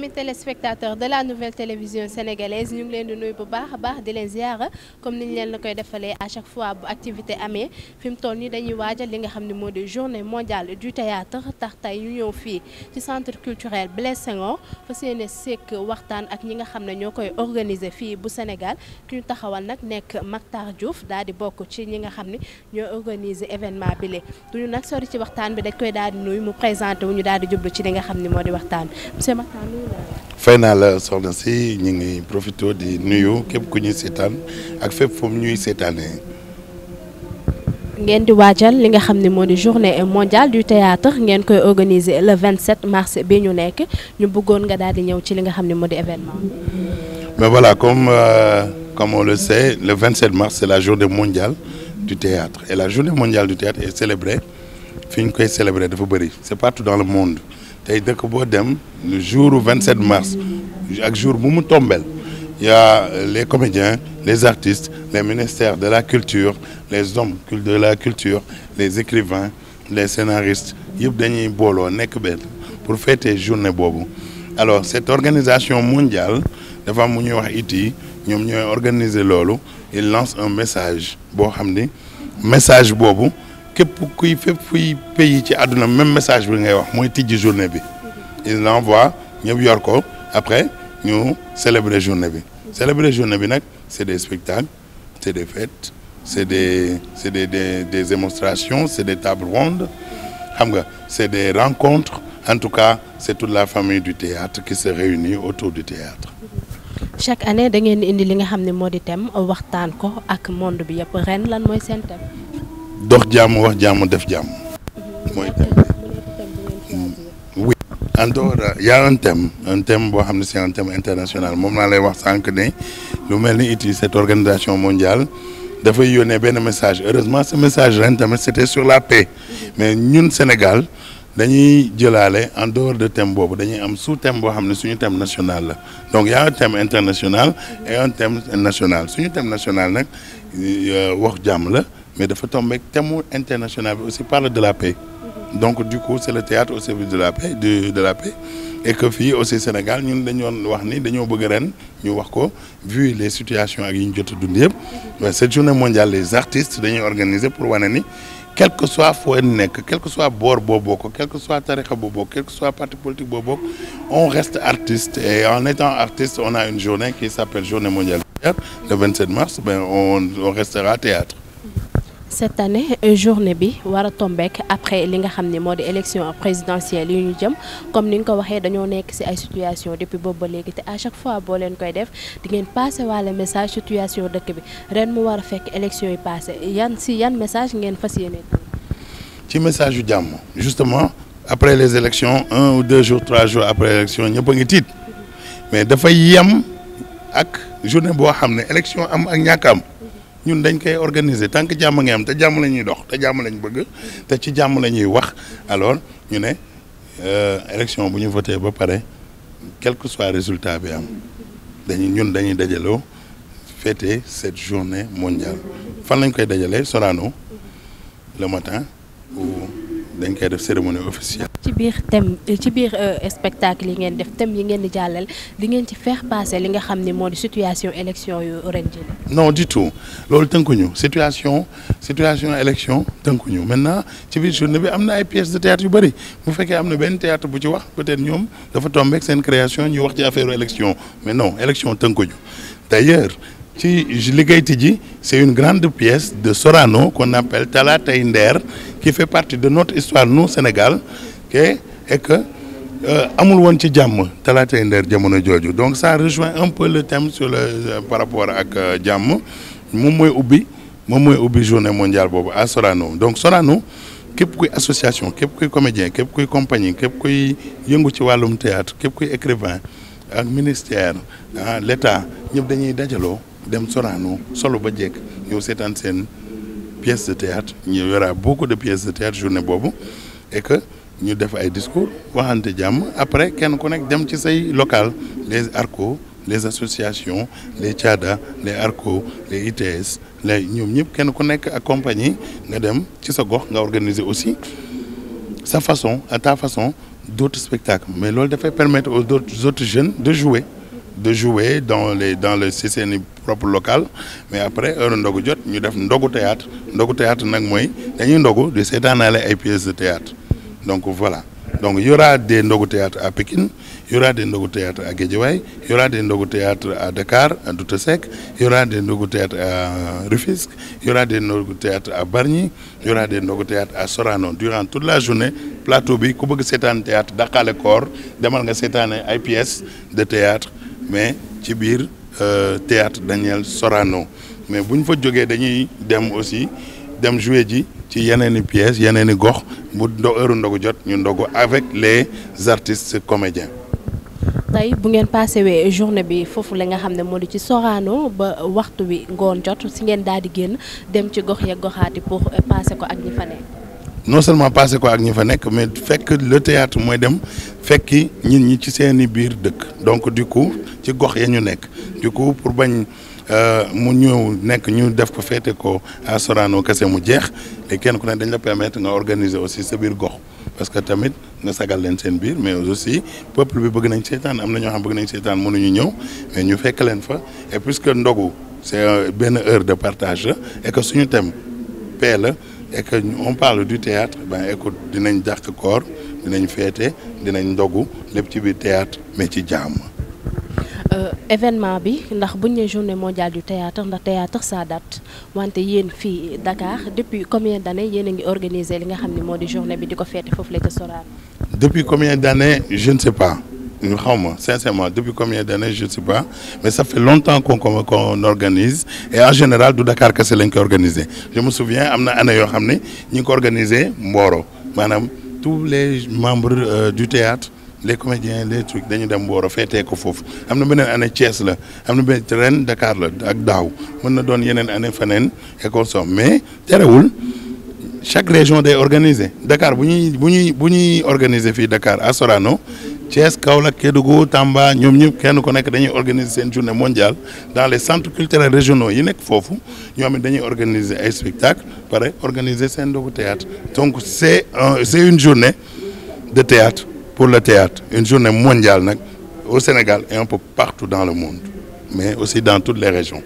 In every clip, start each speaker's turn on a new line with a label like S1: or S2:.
S1: amis téléspectateurs de la nouvelle télévision sénégalaise ñu ngi leen di nuyu bu baax a baax di leen ziara comme niñ leen la koy defalee à chaque fois bu activité amee fi mu toll nii dañuy waajal li nga xam ne moo di journée mondiale du théâtre tax tey ñu ñëw fii ci centre culturel Blaise Senghor fas yéene sekk waxtaan ak ñi nga xam ne ñoo koy organiser fii bu Sénégal ki ñu taxawal nag nekk Mactar Diouf daal di bokk ci ñi nga xam ne ñoo organiser événement bi le duñu nag sori ci waxtaan bi dañ koy daal di nuyu mu présenté wu ñu daal di jublu ci li nga xam ne moo di waxtaan monsieur Mactar nuyu naa la.
S2: fay naa la soxna si ñu ngi profité di nuyu képp ku ñuy seetaan ak fépp fu ñuy seetaanee.
S1: ngeen di waajal li nga xam ne moo di journée mondiale du théâtre ngeen koy organiser le 27 mars bi ñu nekk ñu bëggoon nga daal di ñëw ci li nga xam ne moo di événement.
S2: mais voilà comme on le sait le 27 mars c'est la journée mondiale du théâtre et la journée mondiale du théâtre est célébrée fi ñu koy célébrer dafa bëri c'est partout dans le monde. tey dëkk boo dem le jour 27 mars ak jour bu mu tombeel y a les comédiens les artistes les ministères de la culture les hommes de la culture les écrivains les scénaristes yëpp dañuy booloo nekk benn pour fêter journée boobu. alors cette organisation mondiale dafa am mu ñuy wax IT ñoom ñooy organiser loolu il lance un message boo xam ni message boobu képp kuy fépp fuy pays ci àdduna même message bi ngay wax mooy tijji journée bi il l'envoie ñëpp yor ko après ñu célébrer journée bi nag c'est des spectacles c'est des fêtes c'est des démonstrations c'est des tables rondes xam nga c'est des rencontres en tout cas c'est toute la famille du théâtre qui se réunit autour du théâtre.
S1: chaque année da ngeen indi li nga xam ne moo di thème waxtaan ko ak monde bi yëpp ren lan mooy seen thème.
S2: dox jàmm wax jàmm def jàmm mooy thème oui en dehors y a un thème boo xam ne c'est un thème international moom laa lay wax sànq ne lu mel ni it cette organisation mondiale dafay yónnee benn message heureusement ce message ren tamit c'était sur la paix mais ñun Sénégal dañuy jëlaale en dehors de thème boobu dañuy am sous-thème boo xam ne suñu thème national la donc y a un thème international et un thème national suñu thème national nag wax jàmm la mais dafa tombé ak thème international bi aussi parle de la paix donc du coup c'est le théâtre au service de la paix de la paix et que fii aussi Sénégal ñun dañoon wax ni dañoo bëgg ren ñu wax ko vu les situations ak yi ñu jot a dund yëpp mais cette journée mondiale les artistes dañuy organiser pour wane ni quel que soit foo nekk quel que soit boor boo bokk quel que soit tarixa boo bokk quel que soit parti politique boo bokk on reste artiste et en étant artiste on a une journée qui s'appelle journée mondiale du théâtre le 27 mars ben on restera théâtre.
S1: cette année journée bi war a tombeek après li nga xam ne moo di élection présidentielle yi ñu jëm comme ni nga ko waxee dañoo nekk ci ay situation depuis boobu ba léegi te à chaque fois boo leen koy def di ngeen passé walla message situation dëkk bi ren mu war a fekk élection yi passé yan message ngeen fas yéene.
S2: ci message yu jàmm justement après les élections 1 ou 2 jours 3 jours après élection ñëpp a ngi tiit mais dafay yem ak journée boo xam ne élection am ak ñàkk am. ñun dañ koy organiser tant que jàmm nga am te jàmm la ñuy dox te jàmm lañ bëgg te ci jàmm la ñuy wax alors ñu ne élection bu ñu voté ba pare quel que soit résultat bi am dañuy dajaloo fêter cette journée mondiale fan lañ koy dajalee Sorano le matin ou dañ koy def cérémonie officielle.
S1: ci biir spectacle yi ngeen def thème yi ngeen di jàllal di ngeen ci faire passer li nga xam ne moo di situation élection yu ren ji.
S2: non du tout loolu tënkuñu situation élection tënkuñu maintenant ci biir journée bi am na ay pièces de théâtre yu bëri bu fekkee am na benn théâtre bu ci wax peut-être ñoom dafa tombé ak seen création ñu wax ci affaire élection mais non élection tënkuñu d'ailleurs ci liggéey ji c'est une grande pièce de Sorano qu'on appelle Talatay Nder qui fait partie de notre histoire nous Sénégal et que amul woon ci jàmm Talatay Nder jamono jooju donc ça rejoint un peu le thème sur le par rapport ak jàmm moom mooy ubbi journée mondiale boobu à Sorano donc Sorano képp kuy association képp kuy comédien képp kuy compagnie képp kuy yëngu ci wàllum théâtre képp kuy écrivain ak ministère l'État ñëpp dañuy dajaloo dem Sorano solo ba jekk ñëw seetaan seen pièces de théâtre il y aura beaucoup de pièces de théâtre journée boobu et que ñu def ay discours waxante jàmm après kenn ku nekk dem ci say local les ARCO les associations les TIADA les ARCO les ITS les ñoom ñëpp kenn ku nekk accompagné nga dem ci sa gox nga organiser aussi sa façon à ta façon d'autres spectacles mais loolu dafay permettre aux autres jeunes de jouer dans le seen propre local mais après heure ndogu jot ñu def ndogu théâtre nag mooy dañuy ndogu di seetaanaale ay pièces de théâtre donc voilà donc il y aura des ndogu théâtre à Pékin, il y aura des ndogu théâtre à Guédiawaye, il y aura des ndogu théâtre à Dakar, à Douta Seck, il y aura des ndogu théâtre à Rufisque, il y aura des ndogu théâtre à Bargny, il y aura des ndogu théâtre à Sorano. Durant toute la journée plateau bi ku bëgg seetaan théâtre daqaale koor demal nga seetaane ay pièces de théâtre mais ci biir théâtre Daniel Sorano mais bu ñu fa jógee dañuy dem aussi dem jouer ji ci yeneeni pièces yeneeni gox bu heure ndogu jot ñu ndogu avec les artistes comédiens.
S1: tey bu ngeen passé wee journée bi foofu la nga xam ne moo di ci Sorano ba waxtu wi ngoon jot si ngeen daal di génn dem ci gox ya goxaati pour passer ko ak ñi fa nekk.
S2: non seulement passer ko ak ñi fa nekk mais fekk le théâtre mooy dem fekki ñi ci seeni biir dëkk donc du coup ci gox ya ñu nekk du coup pour bañ. mu ñëw nekk ñu def ko féete ko à Sorano kese mu jeex et kenn ku ne dañ la permettre nga organiser aussi sa biir gox parce que tamit nga sagal leen seen biir mais aussi peuple bi bëgg nañ seetaan am na ñoo xam bëgg nañ seetaan mënuñu ñëw mais ñu fekk leen fa et puisque ndogu c'est benn heure de partage la et que suñu thème paix la et que on parle du théâtre ben écoute dinañ dàq koor dinañ féete dinañ ndogu lépp ci biir théâtre mais ci jàmm.
S1: événement bi ndax buñ ne journée mondiale du théâtre ndax théâtre ça date wante yéen fii Dakar depuis combien d'années yéen a ngi organiser li nga xam ne moo di journée bi di ko féete foofu la ca Sorano.
S2: depuis combien d'années je ne sais pas ñu xaw ma sincèrement depuis combien d'années je ne sais pas mais ça fait longtemps qu'on organise et en général du Dakar kese lañ ko organiser je me souviens am na année yoo xam ne ñi ngi ko organiser Mboro maanaam tous les membres du théâtre les comédiens les trucs dañu dem Mboro feetee ko foofu am na beneen année Thiès la am na beneen ren Dakar la ak daaw mën na doon yeneen année feneen école som mais terewul chaque région day organiser Dakar bu ñuy organiser fii Dakar à Sorano Thiès Kaolack Kédougou Tamba ñoom ñëpp kenn ku nekk dañuy organiser seen journée mondiale dans les centres culturels régionaux yi nekk foofu ñoom it dañuy organiser ay spectacles pare organiser seen ndogu théâtre donc c'est une journée de théâtre pour le théâtre une journée mondiale nag au Sénégal et un peu partout dans le monde mais aussi dans toutes les régions.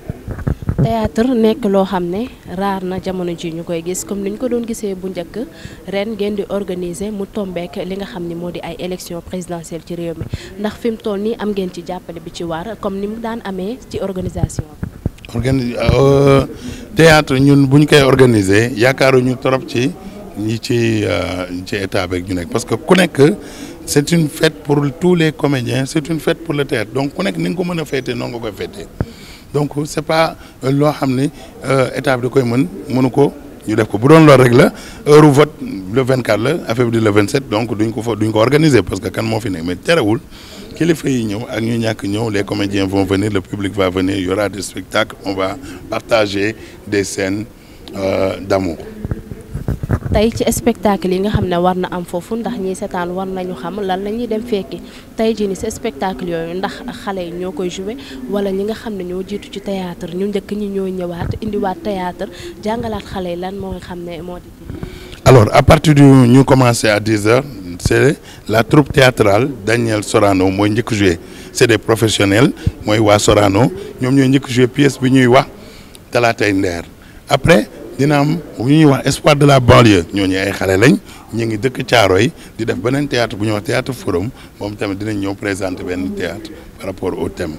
S1: théâtre nekk loo xam ne raar na jamono ji ñu koy gis comme ni ñu ko doon gisee bu njëkk ren ngeen di organiser mu tombeek li nga xam ni moo di ay élections présidentielles ci réew mi ndax fi mu toll nii am ngeen ci jàppale bi ci war comme ni mu daan amee ci organisation bi.
S2: Théâtre ñun bu ñu koy organiser yaakaaruñu trop ci ñi ci état beeg ñu nekk parce que ku nekk. C'est une fête pour tous les comédiens, c'est une fête pour le théâtre. Donc, ku nekk ni nga ko mën a féetee noonu nga koy féetee donc c'est pas loo xam ne état bi da koy mënu ko ñu def ko bu doon loolu rek la heure vote le 24 la affaire bi di le 27 donc duñ ko organiser parce que kan moo fi nekk mais terewul kilifa yi ñëw ak ñu ñàkk ñëw les comédiens vont venir le public va venir il y aura des spectacles on va partager des scènes d'amour.
S1: tey ci spectacle yi nga xam ne war na am foofu ndax ñi seetaan war nañu xam lan la ñuy dem fekki tey jii ni ci spectacle yooyu ndax xale yi ñoo koy jouer wala ñi nga xam ne ñoo jiitu ci théâtre ñu njëkk ñi ñoo ñëwaat indiwaat théâtre jàngalaat xale yi lan moo xam ne moo di.
S2: alors à partir du ñu commencé à 10h c'est la troupe théâtrale Daniel Sorano mooy njëkk jouer c'est des professionnels mooy waa Sorano ñoom ñooy njëkk jouer pièce bi ñuy wax Talaatay Ndeer après. dina am bu ñuy wax espoir de la banlieue ñooñu ay xale lañ ñu ngi dëkk Thiaroye di def beneen théâtre bu ñuy wax théâtre forum moom tamit dinañ ñëw présenter benn théâtre par rapport au thème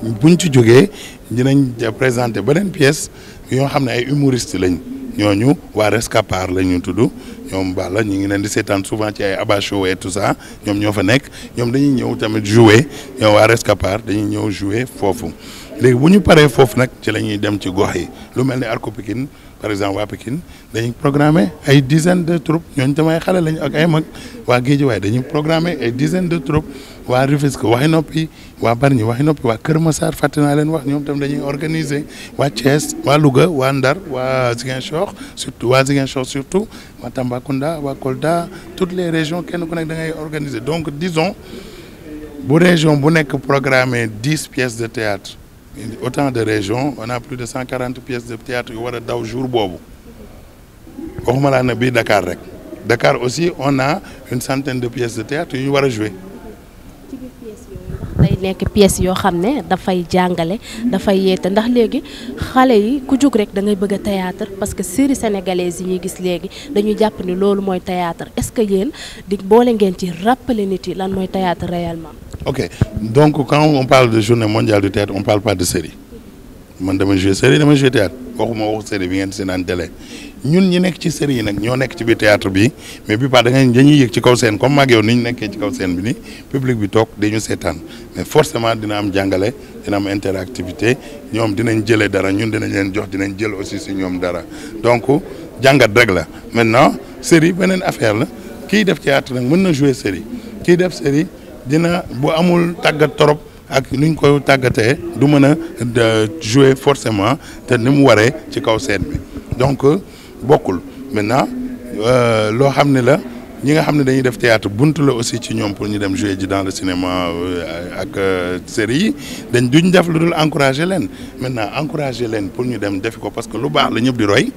S2: buñ ci jógee dinañ présenter beneen pièce yoo xam ne ay humoristes lañ ñooñu waa Rescapar la ñu tudd ñoom Balla ñu ngi leen di seetaan souvent ci ay Abba Show et tout ça ñoom ñoo fa nekk ñoom dañuy ñëw tamit jouer ñoom waa Rescapar dañuy ñëw jouer foofu léegi bu ñu paree foofu nag ci la ñuy dem ci gox yi lu mel ni Arco Pikine par exemple waa Pikine dañuy programmer ay dizaines de troupes ñooñu tamay xale lañ ak ay mag waa Guédiawaye dañuy programmer ay dizaines de troupes waa Rufisque waxi noppi waa Bargny waxi noppi waa Kër Massar fàtte naa leen wax ñoom tam dañuy organiser waa Thiès waa Louga waa Ndar waa Ziguinchor surtout waa Tambacounda waa Kolda toutes les régions kenn ku nekk da ngay organiser donc disons bu région bu nekk programmer 10 pièces de théâtre autant de régions on a plus de 140 pièces de théâtre yu war a daw jour boobu waxuma laa ne bii Dakar rek Dakar aussi on a une centaine de pièces de théâtre yu ñu war a jouer.
S1: day nekk pièces yoo xam ne dafay jàngale dafay yeete ndax léegi xale yi ku jóg rek da ngay bëgg a théâtre parce que série sénégalaise yi ñuy gis léegi dañuy jàpp ni loolu mooy théâtre est-ce que yéen di boole ngeen ci rappeler nit yi lan mooy théâtre réellement.
S2: Ok, donc quand on parle de journée mondiale du théâtre on parle pas de série man dama jouer série dama jouer théâtre waxu série bi ngeen seenaan télé ñun ñi nekk ci série yi nag ñoo nekk ci biir théâtre bi mais bi pas dañuy yëg ci kaw scène comme maag yow ni ñu nekkee ci kaw scène bi ni public bi toog dañu seetaan mais forcément dina am jàngale dina am interactivité ñoom dinañ jëlee dara ñun dinañ leen jox dinañ jël aussi si ñoom dara donc jàngat rek la maintenant série beneen affaire la kiy def théâtre nag mën na jouer série kiy def série dina bu amul tàggat torop ak ni ñu koy tàggatee du mën a jouer forcément te ni mu waree ci kaw scène bi donc bokkul maintenant loo xam ne la ñi nga xam ne dañuy def théâtre buntu la aussi ci ñoom pour ñu dem jouer ji dans le cinéma ak série yi duñ def lu dul encourager leen maintenant encourager leen pour ñu dem defi ko parce que lu baax la ñëpp di roy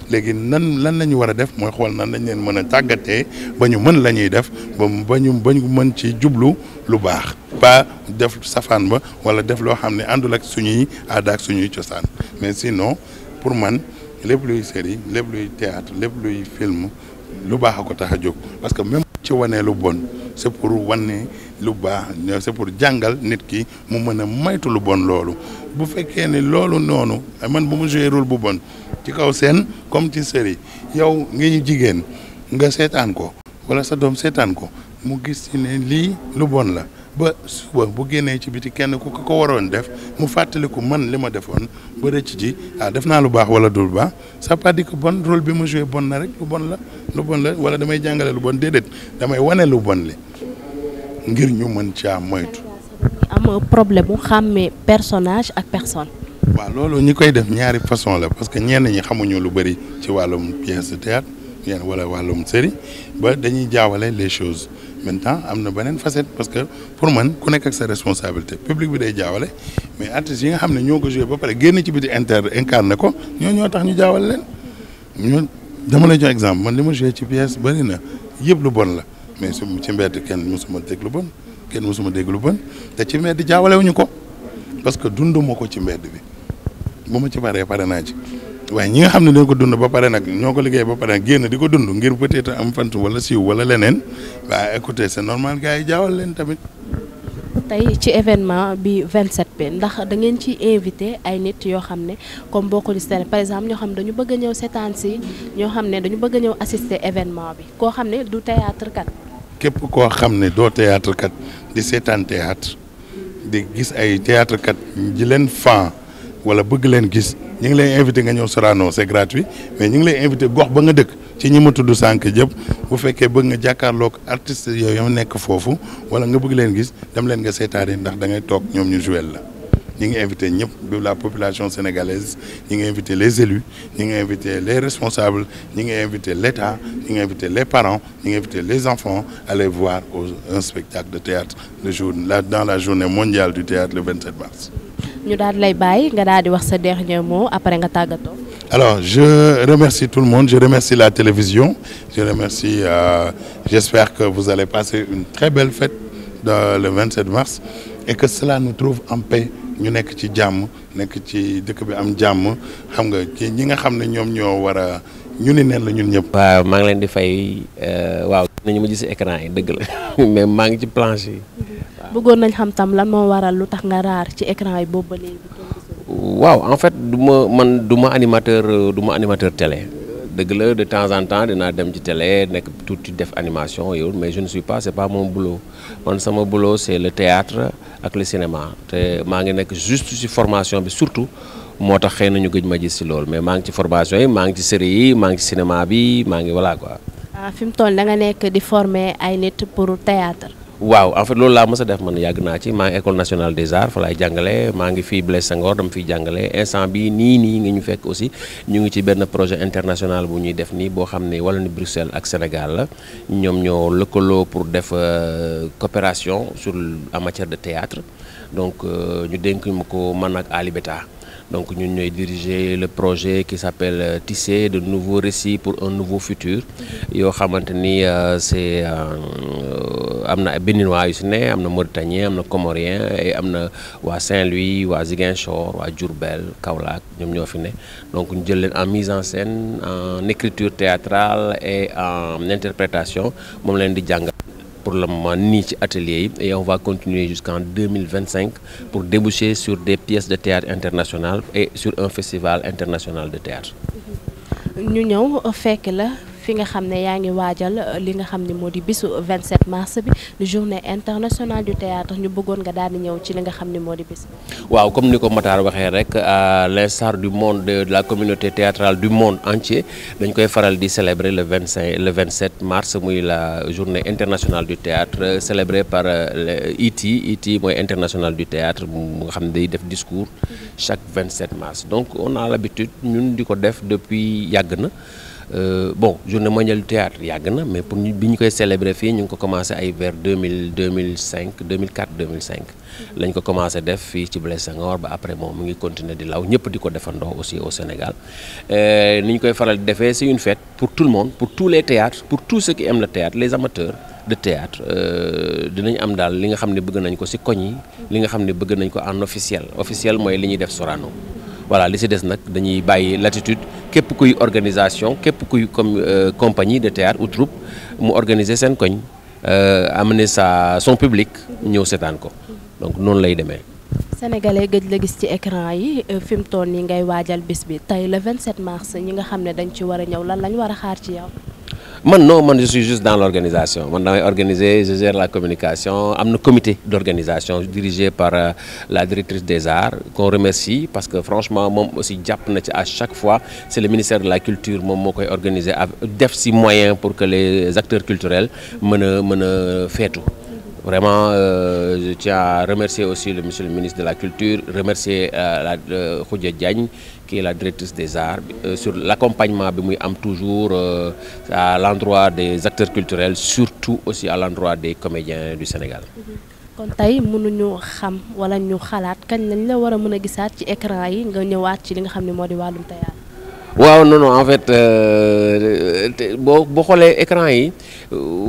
S2: léegi lan la ñu war a def mooy xool nan lañ leen mën a tàggatee ba ñu mën la ñuy def ba ñu mën ci jublu lu baax pas def safaan ba wala def loo xam ne àndul ak suñuy aada ak suñuy cosaan mais sinon pour man lépp luy série lépp luy théâtre lépp luy film lu baax a ko tax a jóg parce que même ci wanee lu bon c'est pour wane lu baax c'est pour jàngal nit ki mu mën a moytu lu bon loolu bu fekkee ne loolu noonu man bu mu joué rôle bu bon ci kaw scène comme ci série yow ngi jigéen nga seetaan ko wala sa doom seetaan ko mu gis ci ne lii lu bon la ba suba bu génnee ci biti kenn ku ko waroon def mu fàttaliku man li ma defoon ba rëcc ci def naa lu baax wala dul baax ça pas dit que bon rôle bi ma joué bon na rek lu bon la wala damay jàngale lu bon déedéet damay wane lu bon li ngir ñu mën caa moytu.
S1: am problème mu xàmmee personnage ak personne.
S2: waaw loolu ñi koy def ñaari façon la parce que ñenn ñi xamuñu lu bëri ci wàllum pièce de théâtre wala wàllum série ba dañuy jaawale les choses. maintenant am na beneen facette parce que pour man ku nekk ak sa responsabilité public bi day jaawale mais artistes yi nga xam ne ñoo ko joué ba pare génn ci biti incarné ko ñoo tax ñu jaawale leen ñun dama lay jox exemple man li ma joué ci pièce bëri na yëpp lu bon la mais su ci mbedd kenn mosuma dégg lu bon kenn mosuma dégg lu bon te ci mbedd jaawalewuñu ko parce que dunduma ko ci mbedd bi bu ma ci pare naa ci waaye ñi nga xam ne dañ ko dund ba pare nag ñoo ko liggéey ba pare nag génn di ko dund ngir peut-être am fant wala siiw wala leneen waaye écoutez c'est normal gars yi jaawal leen tamit.
S1: tey ci événement bi 27 bi ndax da ngeen ci invité ay nit yoo xam ne comme bokkuñu si par exemple ñoo xam ne dañu bëgg a ñëw seetaan si ñoo xam ne dañu bëgg a ñëw assister événement bi koo xam ne du théâtre kat.
S2: képp koo xam ne doo théâtre kat di seetaan théâtre di gis ay théâtre kat ji leen fan wala bëgg leen gis. ñu ngi lay invité nga ñëw Sorano c'est gratuit mais ñu ngi lay invité gox ba nga dëkk ci ñi ma tudd sànq jëpp bu fekkee bëgg nga jàkkaarloog artistes yooyu nekk foofu wala nga bëgg leen gis dem leen nga seetaani ndax da ngay toog ñoom ñu jouer la ñu ngi invité ñëpp de la population sénégalaise ñu ngi invité les élus ñu ngi invité les responsables ñu ngi invité l'État ñu ngi invité les parents ñu ngi invité les enfants à aller voir un spectacle de théâtre dans la journée mondiale du théâtre le 27 mars.
S1: ñu daal lay bàyyi nga daal di wax sa dernier mot après nga tàggatoo.
S2: Alors je remercie tout le monde je remercie la télévision je remercie j'espère que vous allez passer une très belle fête le 27 mars et que cela nous trouve en paix ñu nekk ci jàmm nekk ci dëkk bi am jàmm xam nga ci ñi nga xam ne ñoom ñoo war a ñu ni neen la ñun ñëpp.
S3: waaw maa ngi leen di fay waaw nañu ma gis écran yi dëgg la mais maa ngi ci planche yi.
S1: bëggoon nañ xam tam lan moo waral lu tax nga raar ci écran yi boobu ba léegi.
S3: waaw en fait du ma animateur télé dëgg la de temps en temps dinaa dem ci télé nekk tuuti def animation yow mais je ne suis pas c'est pas mon boulot man sama boulot c'est le théâtre ak le cinéma te maa ngi nekk juste ci formation bi surtout moo tax xëy na ñu gëj ma gis ci loolu mais maa ngi ci formation yi maa ngi ci série yi maa ngi ci cinéma bi maa ngi voilà quoi.
S1: fi mu toll da nga nekk di former ay nit pour théâtre.
S3: waaw en fait loolu laa mës a def man yàgg naa ci maa ngi école nationale des arts fa laay jàngale maa ngi fii Blaise Senghor dama fiy jàngale instant bi nii nga ñu fekk aussi ñu ngi ci benn projet international bu ñuy def nii boo xam ne wala ni Bruxelles ak Sénégal la ñoom ñoo lëkkaloo pour def coopération en matière de théâtre donc ñu dénk ma ko man ak Ali Beta donc ñun ñooy diriger le projet qui s'appelle Tisser de nouveaux récits pour un nouveau futur yoo xamante ni c'est am na béninois yu si ne am na mauritanien am na comorien et am na waa Saint-Louis waa Ziguinchor waa Diourbel Kaolack ñoom ñoo fi ne donc ñu jël leen en mise en scène en écriture théâtrale et en interprétation moom leen di jàngal pour le moment nii ci atelier yi et on va continuer jusqu'en 2025 pour déboucher sur des pièces de théâtre internationales et sur un festival international de théâtre.
S1: ñu ñëw fekk la fi nga xam ne yaa ngi waajal li nga xam ne moo di bisu 27 mars bi di journée internationale du théâtre ñu bëggoon nga daal di ñëw ci li nga xam ne moo di bis bi.
S3: waaw comme ni ko Matar waxee rek à l'instar du monde de la communauté théâtrale du monde entier dañ koy faral di célébrer le 27 mars muy la journée internationale du théâtre célébrée par IT mooy international du théâtre mu nga xam ne day def discours chaque 27 mars donc on a l'habitude ñun di ko def depuis yàgg na. Bon journée mondiale du théâtre yàgg na mais pour bi ñu koy célébrer fii ñu ngi ko commencé ay vers 2004 2005 lañ ko commencé def fii ci Blaise Senghor ba après moom mu ngi continuer di law ñëpp di ko defandoo aussi au Sénégal ni ñu koy faral di defee c'est une fête pour tout le monde pour tous les théâtres pour tous ceux qui aiment le théâtre les amateurs de théâtre dinañ am daal li nga xam ne bëgg nañ ko ci koñ yi li nga xam ne bëgg nañ ko en officiel mooy li ñuy def Sorano voilà li ci des nag dañuy bàyyi latitude képp kuy organisation képp kuy comme compagnie de théâtre ou troupe mu organiser seen koñ amener son public ñëw seetaan ko donc noonu lay demee.
S1: Sénégalais gëj la gis ci écran yi fi mu toll nii ngay waajal bis bi tey le 27 mars ñi nga xam ne dañ ci war a ñëw lan lañ war a xaar ci yow.
S3: man je suis juste dans l'organisation man damay organiser je gère la communication am na comité d'organisation dirigé par la directrice des arts qu'on remercie parce que franchement moom aussi jàpp na ci à chaque fois c'est le ministère de la culture moom moo koy organiser def ci moyen pour que les acteurs culturels mën a feetu vraiment je tiens à remercier aussi monsieur le ministre de la culture remercier Khoudia Diagne qui est la directrice des arts sur l'accompagnement bi muy am toujours à l'endroit des acteurs culturels surtout aussi à l'endroit des comédiens du Sénégal.
S1: kon tey mënuñu xam wala ñu xalaat kañ lañ la war a mën a gisaat ci écran yi nga ñëwaat ci li nga xam ne moo di wàllum théâtre.
S3: waaw non en fait boo xoolee écran yi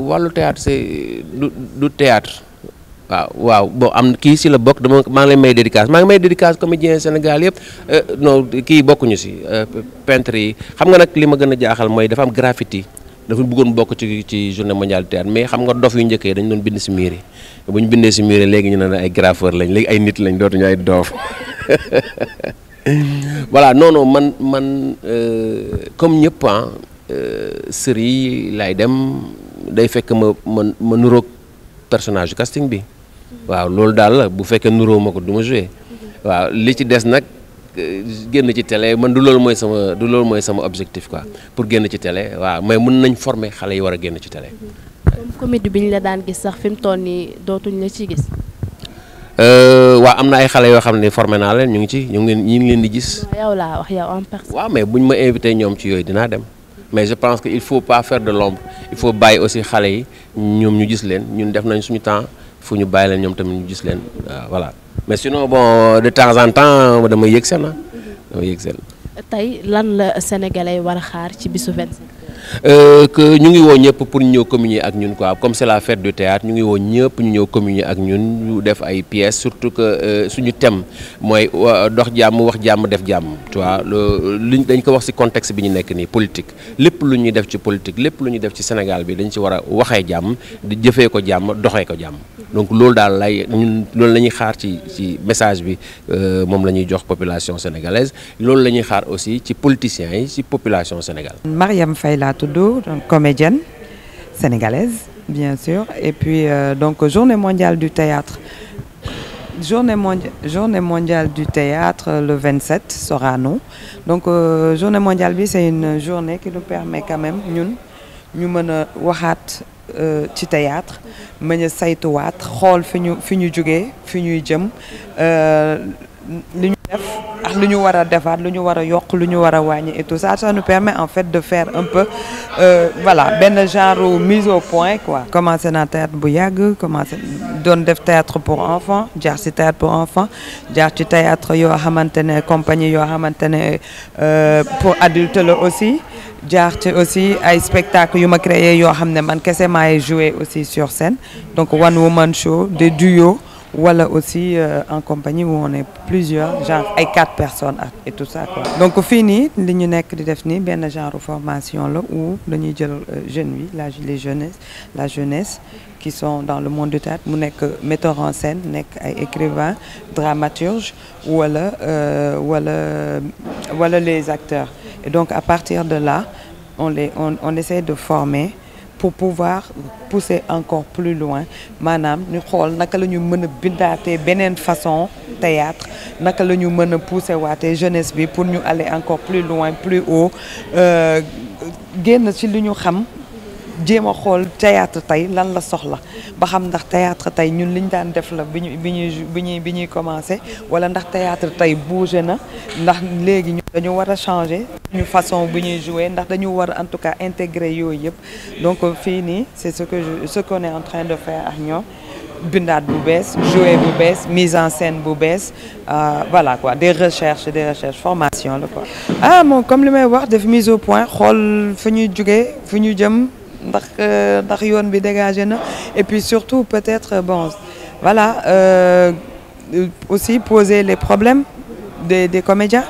S3: wàllu théâtre c'est du théâtre. waaw bon am kii si la bokk maa ngi lay may dédicace comédien Sénégal yëpp non kii bokkuñu si peintre yi xam nga nag li ma gën a jaaxal mooy dafa am graffiti dafa bëggoon bokk ci journée mondiale du théâtre mais xam nga dof yu njëkkee dañu doon bind si mur yi bu ñu bindee si mur yi léegi ñu ne ay graffeur lañ léegi ay nit lañ dootuñu ay doof voilà non man comme ñëpp sër yi laay dem day fekk ma nuroog personnage casting bi waaw loolu daal bu fekkee nuróo ma ko du ma joué waaw li ci des nag génn ci télé man du loolu mooy sama objectif quoi pour génn ci télé waaw mais mën nañ former xale yi war a génn ci télé.
S1: comme comédie bi ñu la daan gis sax fi mu toll nii dootuñ la ci gis.
S3: waaw am na ay xale yoo xam ne formé naa leen ñu ngi leen di gis.
S1: yow laa wax yow en personne.
S3: waaw mais buñ ma invité ñoom ci yooyu dinaa dem. mais je pense que il faut pas faire de l'ombre il faut bàyyi aussi xale yi ñoom ñu gis leen ñun def nañ suñu temps fu ñu bàyyi leen ñoom tamit ñu gis leen voilà mais sinon bon de temps en temps damay yëg seen
S1: tey lan la sénégalais war a xaar ci bisu 27.
S3: que ñu ngi woo ñëpp pour ñu ñëw communier ak ñun quoi comme c'est la fête du théâtre ñu ngi woo ñëpp ñu ñëw communier ak ñun ñu def ay pièces surtout que suñu thème mooy dox jàmm wax jàmm def jàmm tu vois luñ dañ ko wax ci contexte bi ñu nekk nii politique lépp lu ñuy def ci politique lépp lu ñuy def ci Sénégal bi dañ ci war a waxee jàmm di jëfee ko jàmm doxee ko jàmm donc loolu daal loolu la ñuy xaar ci message bi moom la ñuy jox population sénégalaise loolu la ñuy xaar aussi ci politiciens yi ci population Sénégal.
S4: Mariam Faye laa tudd donc comédienne sénégalaise bien sûr et puis donc journée mondiale du théâtre journée mondiale du théâtre le 27 Sorano donc journée mondiale bi c'est une journée qui nous permet quand même ñun ñu mën a waxaat ci théâtre mën a saytuwaat xool fi ñu jógee fi ñuy jëm li ñu def ak lu ñu war a defaat lu ñu war a yokk lu ñu war a wàññi et tout ça ça nous permet en fait de faire un peu voilà benn genre mise au point quoi. Commencé naa théâtre bu yàgg commencé doon def théâtre pour enfants jaar ci théâtre pour enfants jaar ci théâtre yoo xamante ne compagnie yoo xamante ne pour adulte la aussi. jaar ci aussi ay spectacles yu ma créé yoo xam ne man kese maay jouer aussi sur scène donc one woman show des duos wala aussi en compagnie où on est plusieurs genre ay 4 personnes et tout ça quoi. donc fii nii li ñu nekk di def nii benn genre formation la où dañuy jël jeunes yi la jeunesse qui sont dans le monde du théâtre mu nekk metteur en scène nekk ay écrivain dramaturge wala les acteurs et donc à partir de là on essaie de former pour pouvoir pousser encore plus loin maanaam ñu xool naka la ñu mën a bindaatee beneen façon théâtre naka la ñu mën a pousser waatee jeunesse bi pour ñu aller encore plus loin plus haut génn ci li ñu xam jéem a xool théâtre tey lan la soxla ba xam ndax théâtre tey ñun liñ daan def la bi ñuy commencé wala ndax théâtre tey bougé na ndax léegi ñu dañu war a changer ñu façon bi ñuy jouer ndax dañu war en tout cas intégrer yooyu yëpp donc fii nii c'est ce qu'on est en train de faire ak ñoom bindaat bu bees jouer bu bees mise en scène bu bees voilà quoi des recherches formation la quoi moom comme li may wax def mise au point xool fu ñuy jugee fu ñu jëm ndax yoon bi dégagé na et puis surtout peut-être bon voilà aussi poser les problèmes des comédiens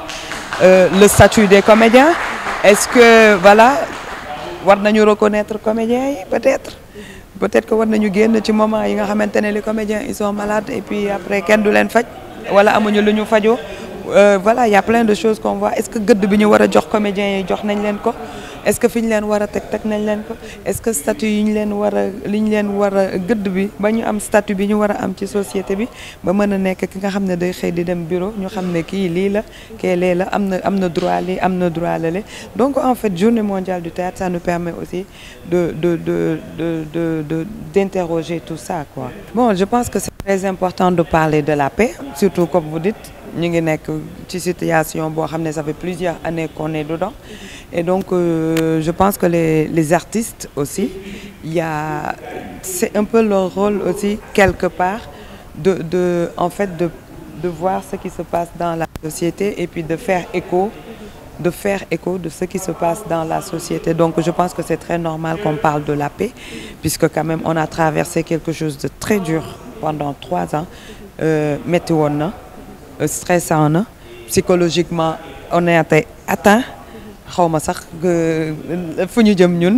S4: le statut des comédiens est-ce que voilà war nañu reconnaître comédiens yi peut-être que war nañu génn ci moment yi nga xamante ne les comédiens ils sont malades et puis après kenn du leen faj wala amuñu lu ñu fajoo voilà il y a plein de choses qu'on voit est-ce que gëdd bi ñu war a jox comédiens yi jox nañ leen ko est-ce que fi ñu leen war a teg nañ leen ko est-ce que statut yi ñu leen war a gëdd bi ba ñu am statut bi ñu war a am ci société bi ba mën a nekk ki nga xam ne day xëy di dem bureau ñu xam ne kii lii la kii lee la am na droit lii am na droit lale donc en fait journée mondiale du théâtre ça nous permet aussi d'interroger tout ça quoi. Bon je pense que c'est très important de parler de la paix surtout comme vous dites ñu ngi nekk ci situation boo xam ne ça fait plusieurs années qu'on est dedans et donc je pense que les artistes aussi c'est un peu leur rôle aussi quelque part en fait de voir ce qui se passe dans la société et puis de faire écho de ce qui se passe dans la société donc je pense que c'est très normal qu'on parle de la paix puisque quand même on a traversé quelque chose de très dur pendant 3 ans métti woon na stressant na psychologiquement on est atteint xawma sax fu ñu jëm ñun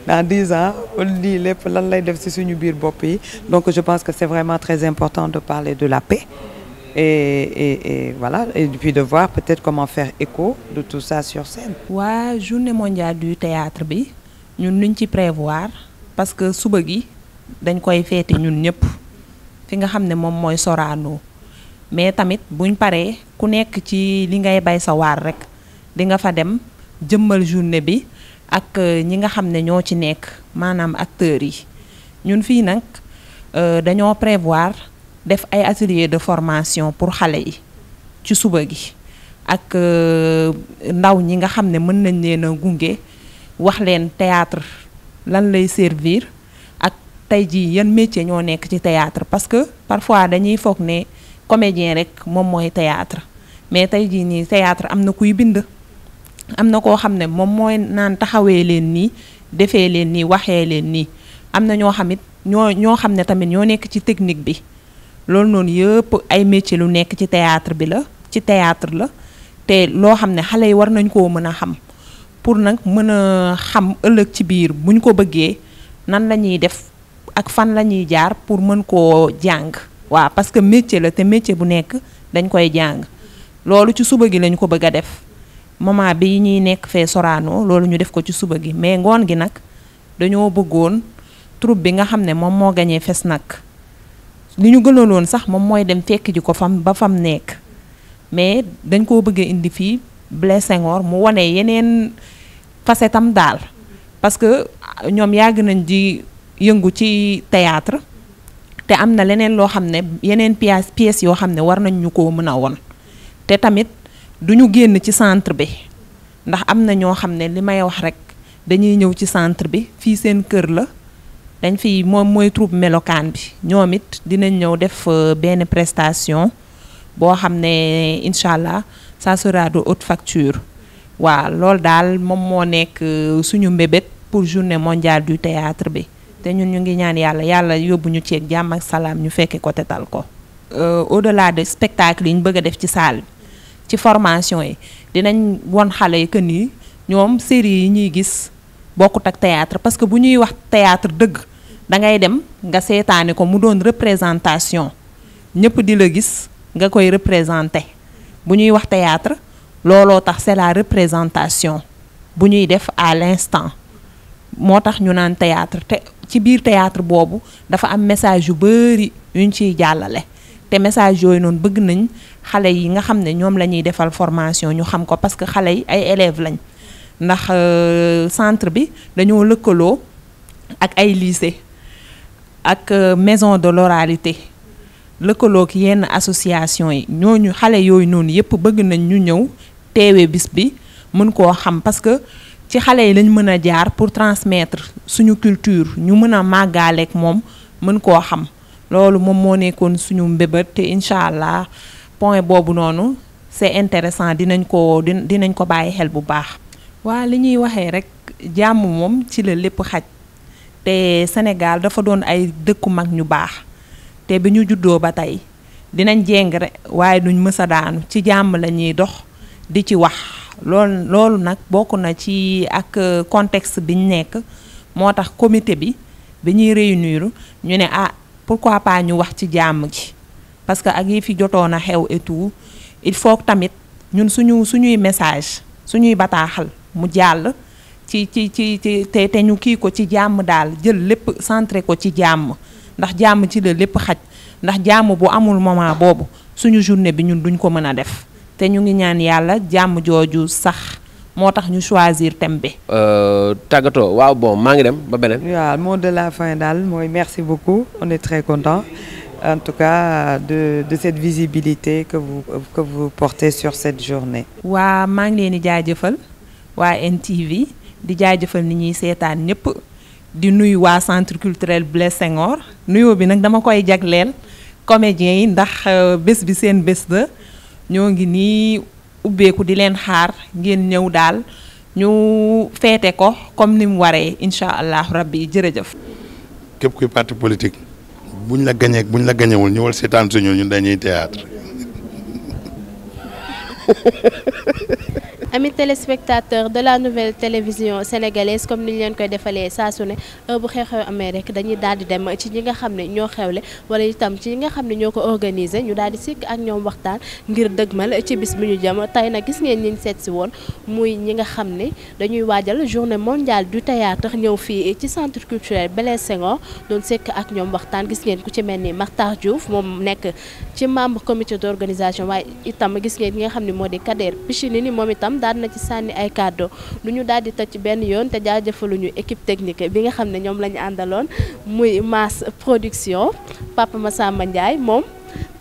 S4: dans 10 ans lii lépp lan lay def ci suñu biir bopp yi donc je pense que c'est vraiment très important de parler de la paix et voilà et puis de voir peut-être comment faire écho de tout ça sur scène.
S5: waa journée mondiale du théâtre bi ñun luñ ci prévoir parce que suba gi dañ koy feete ñun ñëpp fi nga xam ne moom mooy Sorano mais tamit buñ paree ku nekk ci li ngay bay sa waar rek di nga fa dem jëmmal journée bi ak ñi nga xam ne ñoo ci nekk maanaam acteurs yi ñun fii nag dañoo prévoir def ay atelier de formation pour xale yi ci suba gi ak ndaw ñi nga xam ne mën nañ leen a gunge wax leen théâtre lan lay servir ak tey jii yan métier ñoo nekk ci théâtre parce que parfois dañuy foog ne comédien rek moom mooy théâtre mais tey jii nii théâtre am na kuy bind am na koo xam ne moom mooy naan taxawee leen nii defee leen nii waxee leen nii am na ñoo xam ne tamit ñoo nekk ci technique bi loolu noonu yëpp ay métier lu nekk ci théâtre bi la ci théâtre la te loo xam ne xale yi war nañ koo mën a xam pour nag mën a xam ëllëg ci biir buñ ko bëggee nan la ñuy def ak fan la ñuy jaar pour mën koo jàng waaw parce que métier la te métier bu nekk dañ koy jàng loolu ci suba gi lañ ko bëgg a def moment bi ñuy nekk fee Sorano loolu ñu def ko ci suba gi mais ngoon gi nag dañoo bëggoon troupe bi nga xam ne moom moo gañee fes nag li ñu gënaloon sax moom mooy dem fekk ji ko fam nekk mais dañ koo bëgg a indi fii Blaise Senghor mu wane yeneen facette am daal parce que ñoom yàgg nañ di yëngu ci théâtre te am na leneen loo xam ne yeneen pièces yoo xam ne war nañ ñu koo mën a won te tamit duñu génn ci centre bi ndax am na ñoo xam ne li may wax rek dañuy ñëw ci centre bi fii seen kër la dañ fi moom mooy troupe melokaan bi ñoom it dinañ ñëw def benn prestation boo xam ne incha allah ça sera de haute facture waaw loolu daal moom moo nekk suñu mbébét pour journée mondiale du théâtre bi te ñun ñu ngi ñaan yàlla yóbbu ñu ceeg jàmm ak salaam ñu fekke ko tetal ko. Au-delà de spectacle yi ñu bëgg a def ci salle bi ci formation yi dinañ won xale yi que ni ñoom série yi ñuy gis bokkut ak théâtre parce que bu ñuy wax théâtre dëgg da ngay dem nga seetaani ko mu doon représentation ñëpp di la gis nga koy représenter bu ñuy wax théâtre looloo tax c'est la représentation bu ñuy def à l'instant moo tax ñu naan théâtre te ci biir théâtre boobu dafa am message yu bari yuñ ciy jàllale te message yooyu noonu bëgg nañ xale yi nga xam ne ñoom la ñuy defal formation ñu xam ko parce que xale yi ay élèves lañ ndax centre bi dañoo lëkkaloo ak ay lycée ak maison de l'oralité lëkkaloo ak yenn association yi ñooñu xale yooyu noonu yëpp bëgg nañ ñu ñëw teewee bis bi mën koo xam parce que ci xale yi lañ mën a jaar pour transmettre suñu culture ñu mën a màggaaleeg moom mën koo xam loolu moom moo nekkoon suñu mbébét te incha allah point boobu noonu c'est intéressant dinañ ko bàyyi xel bu baax. waa li ñuy waxee rek jàmm moom ci la lépp xaj te Sénégal dafa doon ay dëkku mag ñu baax te bi ñu juddoo ba tey dinañ jéng rek waaye duñ mës a daanu ci jàmm la ñuy dox di ci wax loolu nag bokk na ci ak contexte biñ nekk moo tax comité bi ñuy réunir ñu ne pourquoi pas ñu wax ci jàmm gi parce que ak yi fi jotoon a xew et tout il faut que tamit ñun suñuy message suñuy bataaxal mu jàll ci te ñu kii ko ci jàmm daal jël lépp centré ko ci jàmm ndax jàmm ci la lépp xaj ndax jàmm bu amul moment boobu suñu journée bi ñun duñ ko mën a def te ñu ngi ñaan yàlla jàmm jooju sax moo tax ñu choisir thème bi.
S3: tàggatoo waaw bon maa ngi dem ba beneen.
S4: waaw mot de la fin daal mooy merci beaucoup on est très content en tout cas de cette visibilité que vous portez sur cette journée.
S5: waa maa ngi leen di jaajëfal waa NTV di jaajëfal ni ñuy seetaan ñëpp di nuyu waa centre culturel Blaise Senghor nuyoo bi nag dama koy jagleel comédiens yi ndax bés bi seen bés la ñoo ngi nii ubbeeku di leen xaar ngeen ñëw daal ñu feete ko comme ni mu waree incha allah rabbi jërëjëf.
S2: képp kuy parti politique buñ la gañee buñ la gañewul ñëwal seetaan suñu ñun dañuy théâtre.
S1: Amis téléspectateurs de la nouvelle télévision sénégalaise comme ni ñu leen koy defalee saa su ne bu xew-xew amee rek dañuy daal di dem ci ñi nga xam ne ñoo xewle wala itam ci ñi nga xam ne ñoo ko organiser ñu daal di sikk ak ñoom waxtaan ngir dëgmal ci bis bi ñu jëm tey nag gis ngeen ñi seet si woon muy ñi nga xam ne dañuy waajal journée mondiale du théâtre ñëw fii ci centre culturel Blaise Senghor doon sikk ak ñoom waxtaan gis ngeen ku ci mel ni Makhtar Diouf moom nekk ci membre comité d'organisation waaye itam gis ngeen ñi nga xam ne moo di Kader Pichini moom itam daal na ci sànni ay kàddu du ñu daal di tëj benn yoon te jaajëfaluñu équipe technique bi nga xam ne ñoom la ñu àndaloon muy Mass Production Papa Massamba Ndiaye moom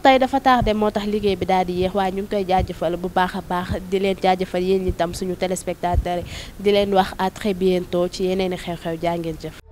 S1: tey dafa tardé moo tax liggéey bi daal di yéex waaye ñu ngi koy jaajëfal bu baax a baax di leen jaajëfal yéen itam suñu téléspectateurs yi di leen wax à très bientôt ci yeneeni xew-xew jaa ngeen jëf.